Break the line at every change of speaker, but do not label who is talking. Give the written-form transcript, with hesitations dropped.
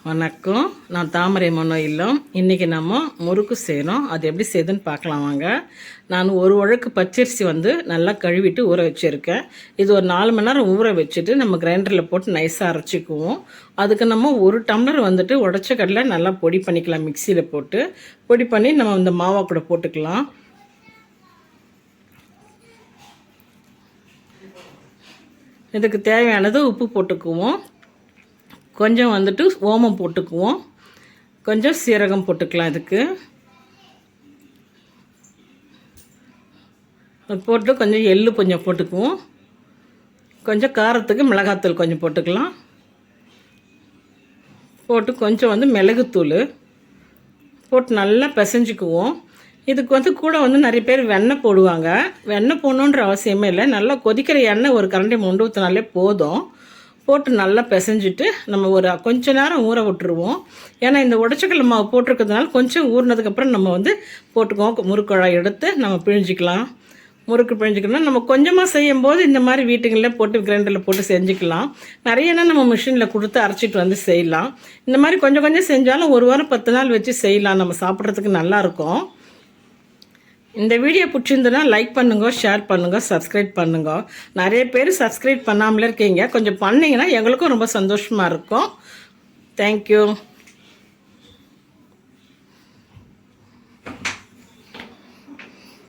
வணக்கம். நான் தாமரை மனோ இல்லம். இன்றைக்கி நம்ம முறுக்கு செய்கிறோம். அது எப்படி செய்யுதுன்னு பார்க்கலாம் வாங்க. நான் ஒரு உழக்கு பச்சரிசி நல்லா கழுவிட்டு ஊற வச்சுருக்கேன். இது ஒரு 4 மணி நேரம் ஊற வச்சுட்டு நம்ம கிரைண்டரில் போட்டு நைஸாக அரைச்சிக்குவோம். அதுக்கு நம்ம 1 டம்ளர் உடச்ச கடலை நல்லா பொடி பண்ணிக்கலாம். மிக்சியில் போட்டு பொடி பண்ணி நம்ம இந்த மாவா கூட போட்டுக்கலாம். இதுக்கு தேவையானது உப்பு போட்டுக்குவோம். கொஞ்சம் ஓமம் போட்டுக்குவோம். கொஞ்சம் சீரகம் போட்டுக்கலாம். இதுக்கு போட்டு கொஞ்சம் எள்ளு கொஞ்சம் போட்டுக்குவோம். கொஞ்சம் காரத்துக்கு மிளகாத்தூள் கொஞ்சம் போட்டுக்கலாம். போட்டு கொஞ்சம் மிளகுத்தூள் போட்டு நல்லா பிசைஞ்சிக்குவோம். இதுக்கு கூட நிறைய பேர் வெண்ணெய் போடுவாங்க. வெண்ணெய் போடணுன்ற அவசியமே இல்லை. நல்லா கொதிக்கிற எண்ணெய் ஒரு கரண்டி மொண்டு ஊற்றினாலே போதும். போட்டு நல்லா பிசைஞ்சிட்டு நம்ம ஒரு கொஞ்ச நேரம் ஊற விட்டுருவோம். ஏன்னா இந்த உடச்சக்கடலை மாவு போட்டிருக்கிறதுனால கொஞ்சம் ஊறினதுக்கப்புறம் நம்ம போட்டுக்குவோம். முறுக்குழாய் எடுத்து நம்ம பிழிஞ்சிக்கலாம். முறுக்கு பிழிஞ்சிக்கணும்னா நம்ம கொஞ்சமாக செய்யும்போது இந்த மாதிரி வீட்டுங்களில் போட்டு கிரைண்டரில் போட்டு செஞ்சுக்கலாம். நிறையனா நம்ம மிஷினில் கொடுத்து அரைச்சிட்டு செய்யலாம். இந்த மாதிரி கொஞ்சம் கொஞ்சம் செஞ்சாலும் 1 வாரம் 10 நாள் வச்சு செய்யலாம். நம்ம சாப்பிட்றதுக்கு நல்லாயிருக்கும். இந்த வீடியோ பிடிச்சிருந்ததுன்னா லைக் பண்ணுங்க, ஷேர் பண்ணுங்க, சப்ஸ்கிரைப் பண்ணுங்க. நிறைய பேர் சப்ஸ்கிரைப் பண்ணாமலே இருக்கீங்க. கொஞ்சம் பண்ணிங்கன்னா எங்களுக்கும் ரொம்ப சந்தோஷமாக இருக்கும். தேங்க்யூ.